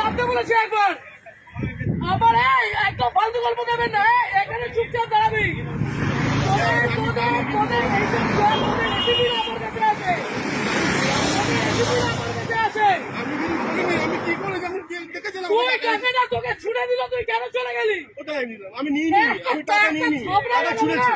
নামতে বলেছি একবার। আমার একদম ফালতু গল্প দেবেন না, এখানে চুপচাপ দাঁড়াবি। তোকে ছুড়ে দিল, তুই কেন চলে গেলি? আমি নিইনি, আমি টাকা নিইনি, টাকা ছুঁড়েছি।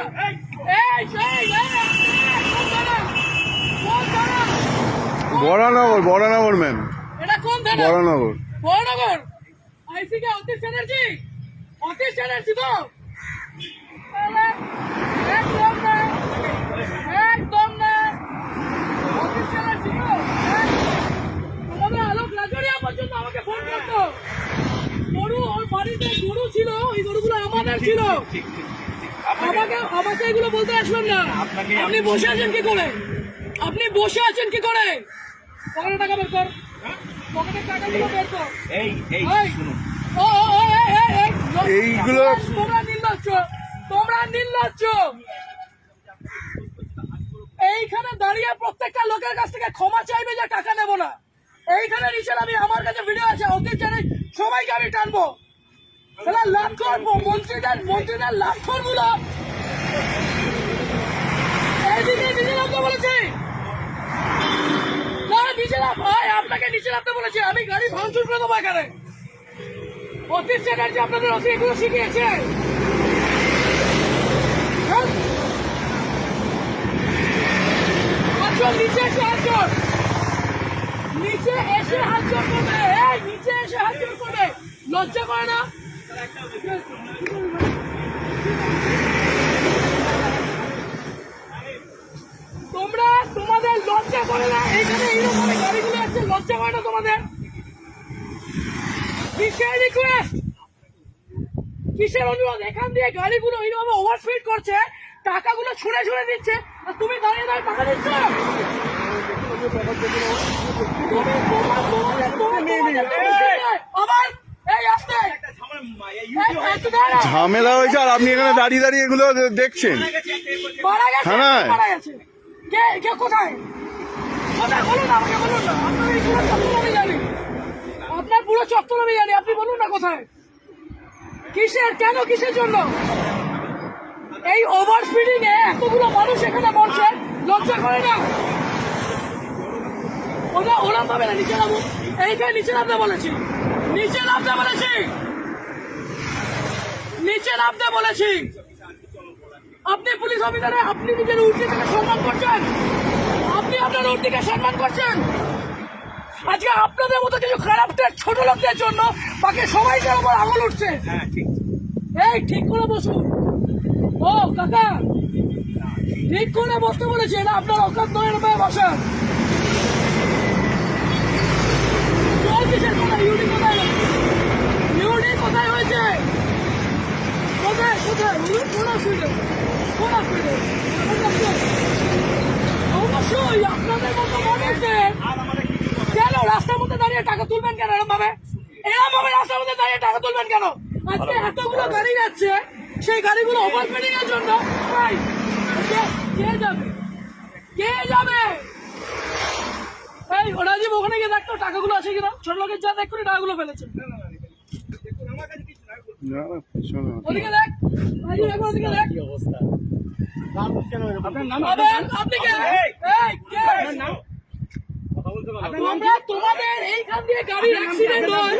বরানগর, বরানগর ম্যাম। এটা কোন থানা? বরানগর। বরানগর আইসি কে অতীশ চ্যাটার্জি? অতীশ চ্যাটার্জি তো একদম না, একদম না। অতীশ চ্যাটার্জি তো আমাদের আলোক রাজরিয়া পর্যন্ত আমাকে ফোন করতো। গরু, ওর বাড়িতে গরু ছিল, ওই গরুগুলো আমাদের ছিল। আমাকে এগুলো বলতে আসবেন না। আপনি বসে আছেন কি করে? আপনি বসে আছেন কি করে? পকেটে টাকা বের কর, পকেটের টাকাগুলো বের কর। এইগুলো তোমরা নির্লজ্জ, তোমরা নির্লজ্জ। এইখানে দাঁড়িয়ে প্রত্যেকটা লোকের কাছ থেকে ক্ষমা চাইবে যে টাকা নেবো না। এইখানে নিচে আমি, আমার কাছে ভিডিও আছে, ওকে জানি সবাইকে আমি টানবো। লাভ করবো মন্ত্রীদের লাভ করবো। এইদিকে নিচে নামতে বলেছি না, নিচে নাম ভাই, আপনাকে নিচে নামতে বলেছি। আমি গাড়ি ভাঙচুর করে দেবো এখানে। অতীশ চ্যাটার্জি আপনাদের ওসি এগুলো শিখিয়েছে। নিচে এসে হাত জোর, নিচে এসে হাত জোর করবে, নিচে এসে হাত জোর করবে। লজ্জা করে না? তোমরা, তোমাদের লজ্জা করে না? এইখানে এইরকম গাড়িগুলো আছে, লজ্জা করে না তোমাদের? কিসের রিকোয়েস্ট, কিসের অনুরোধ? এখান দিয়ে গাড়িগুলো এইভাবে ওভারস্পিড করছে, টাকাগুলো ছুঁড়ে ছুঁড়ে দিচ্ছে, আর তুমি দাঁড়িয়ে দাঁড়িয়ে টাকা দিচ্ছ। ঝামেলা হয়েছে আর আপনি এখানে দাঁড়িয়ে দাঁড়িয়ে এগুলো দেখছেন। থানায় কোথায়? বলুন আমাকে, বলুন না। আপনার পুরো চত্বর আমি জানি, আপনি বলুন না কোথায়, কিসের, কেন, কিসের জন্য? এই ওভার স্পিডিং এ এতগুলো মানুষ এখানে মরছে, লজ্জা করে না? ওরা পাবে না। নিচে নামো, এইখানে নিচে নামতে বলেছি, নিচে নামতে বলেছি, নিচে নামতে বলেছি। আপনি পুলিশ অফিসারে, আপনি নিজের উর্দিকে সম্মান করছেন, আপনি আপনার উর্দিকে সম্মান করছেন। আজকে আপনাদের মতো কিছু খারাপ ছোট লোকদের জন্য বাকি সবাইকার উপর আঙুল উঠছে। এই ঠিক করে বসুন। ও কাকা, ঠিক করে বসতে বলেছি, এটা আপনার অকাত নয়, এরকম বসেন। ইউডি কোথায়, ইউডি কোথায় হয়েছে? কোথায় কোথায় বলুন? কোন হসপিটাল, কোন হসপিটাল? অবশ্যই আপনাদের মতো মানুষদের কেন রাস্তার মধ্যে দাঁড়িয়ে টাকা তুলবেন কেন? এরকম ভাবে, এরকম ভাবে রাস্তার মধ্যে দাঁড়িয়ে টাকা তুলবেন কেন? আজকে এতগুলো গাড়ি যাচ্ছে, সেই গাড়িগুলো ওভারস্পিডিং এর জন্য কে যাবে, কে যাবে? এই রাজীব, ওখানে গিয়ে দেখতো টাকাগুলো আছে কিনা। ছোট লোকের যা দেখ করে টাকাগুলো ফেলেছে। ওদিকে দেখ রাজীব, একবার ওদিকে দেখ। তোমাদের এইখান দিয়ে গাড়ির অ্যাক্সিডেন্ট হয়,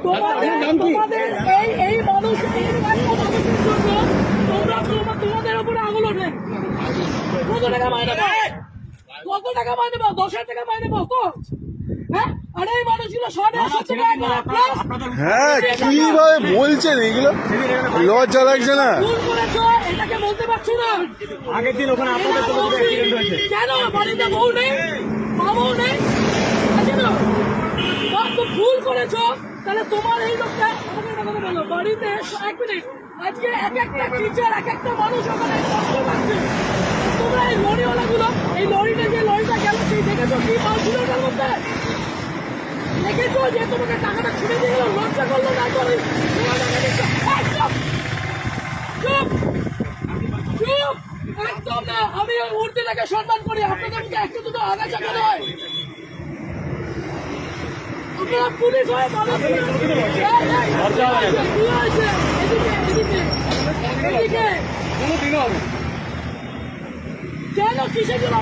তোমাদের এই মানুষ, মানুষের জন্য তোমাদের উপরে আঙুল ওঠে। কত টাকা মাইনে পাও? কত টাকা মাইনে পাও? 10,000 টাকা মাইনে পাও তো? হ্যাঁ, আর এই মানুষগুলো 150 টাকা। হ্যাঁ, কিভাবে বলছেন এগুলো? লজ্জা লাগছে না? এটাকে বলতে পারছো না? আগের দিন ওখানে আপনাদের অ্যাক্সিডেন্ট হয়েছে কেন? বাড়িতে বউ নেই, মা বউ নেই, ভুল করেছো। তাহলে তোমার এই লোকটা আমাকে কথা বলো, বাড়িতে 1 মিনিট, আজকে এক একটা টিচার, এক একটা মানুষ ওখানে কষ্ট পাচ্ছে। তোমরা এই লরিওয়ালা গুলো, এই লরিটা, যে লরিটা গেল, সেই দেখেছো কি মাল ছিল ওটার মধ্যে? দেখেছো যে তোমাকে টাকাটা ছুড়ে দিয়ে গেল, লজ্জা করলো না? করে চুপ চুপ, একদম না। আমি উর্দিটাকে সম্মান করি, আপনাদেরকে একটু দুটো আগাছা কেন হয়? আপনারা পুলিশ হয়ে মানুষ এদিকে কোনোদিনও হবে কেন কিসের জন্য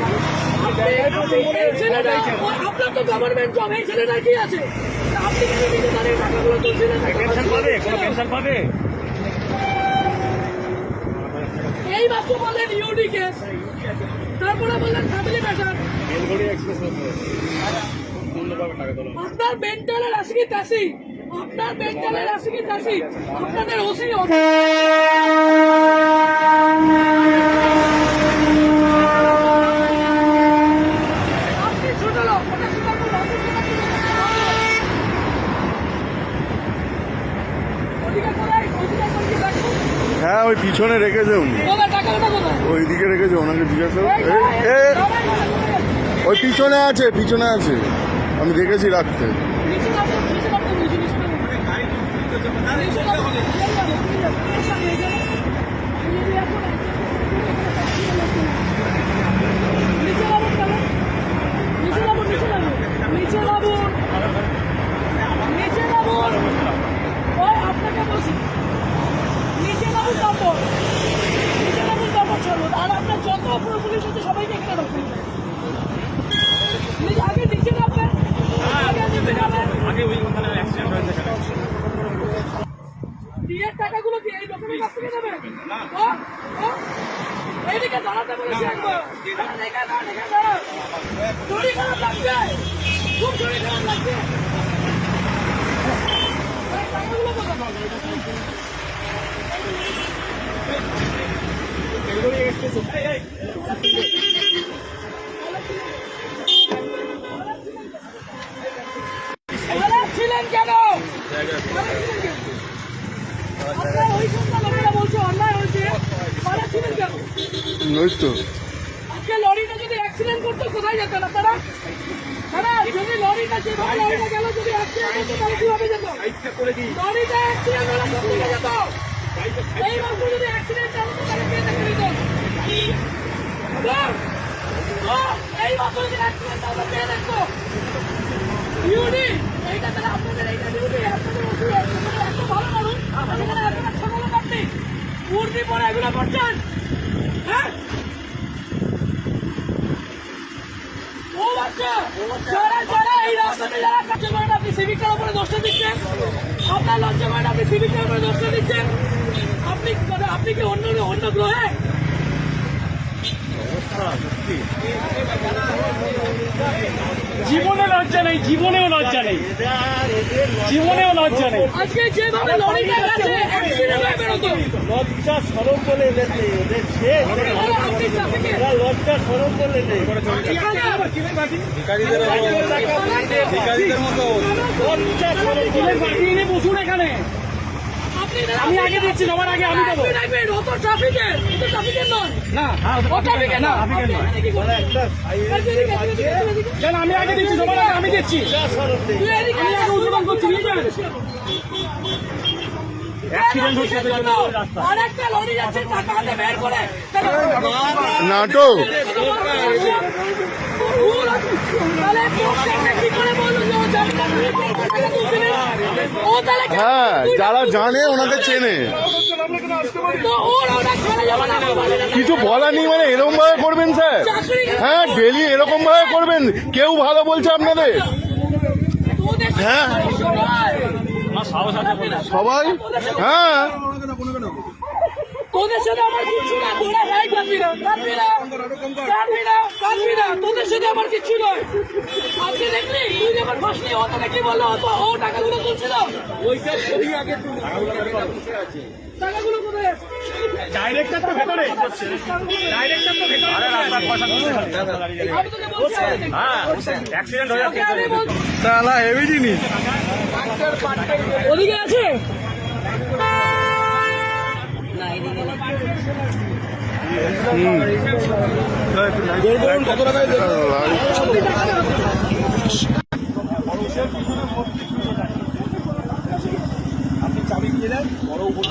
এই ছেলেটা আপনার তো গভর্নমেন্ট জব এই ছেলেটা কি আছে আপনি কেন নিজে দাঁড়িয়ে টাকাগুলো তুলছিলেন পেনশন পাবে কোনো পেনশন পাবে এই মাত্র বললেন ইউডি কেস তারপরে বললেন ফ্যামিলি ম্যাটার বেলগড়ি এক্সপ্রেস সুন্দরভাবে টাকা তোলা আপনার মেন্টালের আসি তাসি আপনার মেন্টালের আসি তাসি আপনাদের ওসি আপনি ছোট লোক ওটা ছোট লোক ওদিকে কোথায় ওদিকে কোথায় দেখুন হ্যাঁ ওই পিছনে রেখেছে উনি কোথায় টাকাটা কোথায় ওইদিকে রেখেছে ওনাকে জিজ্ঞাসা ওই পিছনে আছে আমি দেখেছি রাখতে আপনাকে বলছি নিচে নামুন তারপর চলুন আর আপনার যত অপরাধ পুলিশ আছে সবাইকে এখানে রাখুন আগে নিচে নামবেন আগে নিচে নামবেন আগে ওই ওখানে অ্যাক্সিডেন্ট হয়েছে বিয়ের টাকাগুলো কি এই লোকের কাছ থেকে নেবেন এইদিকে দাঁড়াতে বলেছি একবার শরীর খারাপ লাগছে খুব শরীর খারাপ লাগছে এই টাকাগুলো কোথায় বেলগড়ি এক্সপ্রেস ছিলেন কেন আপনার ওই সন্ধ্যা লোকেরা বলছে অন্যায় হয়েছে ছিলেন কেন ওই তো আজকে লরিটা যদি অ্যাক্সিডেন্ট করতো কোথায় যেতেন আপনারা যদি লরিটা যেভাবে লরিটা গেল যদি অ্যাক্সিডেন্ট হতো তাহলে কিভাবে যেত লরিটা অ্যাক্সিডেন্ট হলে কোথায় যেত এই মাত্র যদি অ্যাক্সিডেন্ট হতো তাহলে কে দেখে নিত এই মাত্র যদি অ্যাক্সিডেন্ট হতো কে দেখতো ইউডি এইটা তাহলে আপনাদের এইটা ডিউটি আপনাদের ওষুধ এত ভালো মানুষ এখানে আপনারা ছোট লোক আপনি উর্দি পরে এগুলো করছেন হ্যাঁ ও বাচ্চা যারা এই রাস্তাতে যারা কাছে করেন আপনি সিভিকটার উপরে দোষটা দিচ্ছেন আপনার লজ্জা করেন আপনি সিভিকটার উপরে দোষটা দিচ্ছেন আপনি কি অন্য গ্রহে জীবনে লজ্জা নেই জীবনেও লজ্জা নেই আজকে যেভাবে লরিটা গেছে অ্যাক্সিডেন্ট হয়ে বেরোতো লজ্জা সরম বলে এদের নেই ওদের শেষ আপনি ট্রাফিকে এরা লজ্জা সরম বলে নেই বসুন এখানে আমি আগে দিচ্ছি সবার আগে আমি দেবো অত ট্রাফিকের এটা ট্রাফিকের নয় না ও ট্রাফিকের না কেন আমি আগে দিচ্ছি সবার আগে আমি দিচ্ছি আমি আগে উদ্বোধন করছি নিয়ে যান অ্যাক্সিডেন্ট হচ্ছে আর একটা লরি যাচ্ছে টাকা হাতে বের করে নাটক হ্যাঁ যারা জানে ওনাকে চেনে কিছু বলার নেই মানে এরকম ভাবে করবেন স্যার হ্যাঁ ডেলি এরকম ভাবে করবেন কেউ ভালো বলছে আপনাদের হ্যাঁ সবাই হ্যাঁ তোদের সাথে আমার কিছু না তোরা রায় কাটবি না তোদের সাথে আমার কিছু নয় আজকে দেখলি তুই যখন বসলি ও তোকে কি বললো ও টাকাগুলো তুলছিল টাকাগুলো কোথায় ডাইরেক্টর তো ভেতরে আমি তোকে বলছি অ্যাক্সিডেন্ট হয়ে যাচ্ছে তাহলে হেভি জিনিস ওদিকে আছে কত টাকায় আপনি চাবি দিয়ে দেন বড় উপর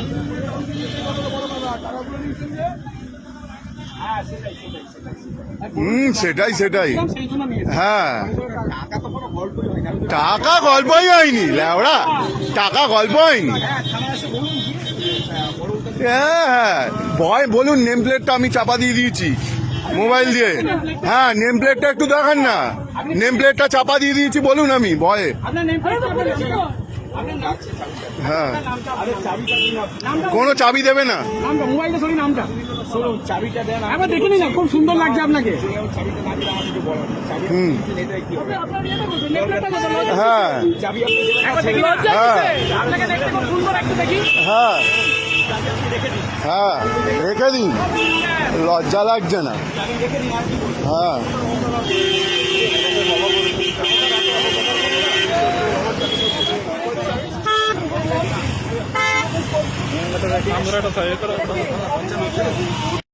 সেটাই সেটাই সেই জন্য নিয়ে হ্যাঁ টাকা গল্পই হয়নি ল্যাওড়া, টাকা গল্প হয়নি। হ্যাঁ হ্যাঁ ভয় বলুন, নেম প্লেটটা আমি চাপা দিয়ে দিয়েছি মোবাইল দিয়ে। হ্যাঁ নেম প্লেটটা একটু দেখান না, নেম প্লেটটা চাপা দিয়ে দিয়েছি বলুন আমি ভয়ে। আপনার নেম হ্যাঁ নামটা কোনো চাবি দেবে না। নামটা মোবাইলটা সরি নামটা চাবিটা দেন একবার দেখে নিন না, খুব সুন্দর লাগছে আপনাকে। হুম আপনার ইয়েটা করছেন, নেকলেসটা করছেন, হ্যাঁ একবার দেখি না, লজ্জা হ্যাঁ। দিচ্ছে। আপনাকে দেখতে খুব সুন্দর একটু দেখি। হ্যাঁ হ্যাঁ রেখে দিন, লজ্জা লাগছে না। হ্যাঁ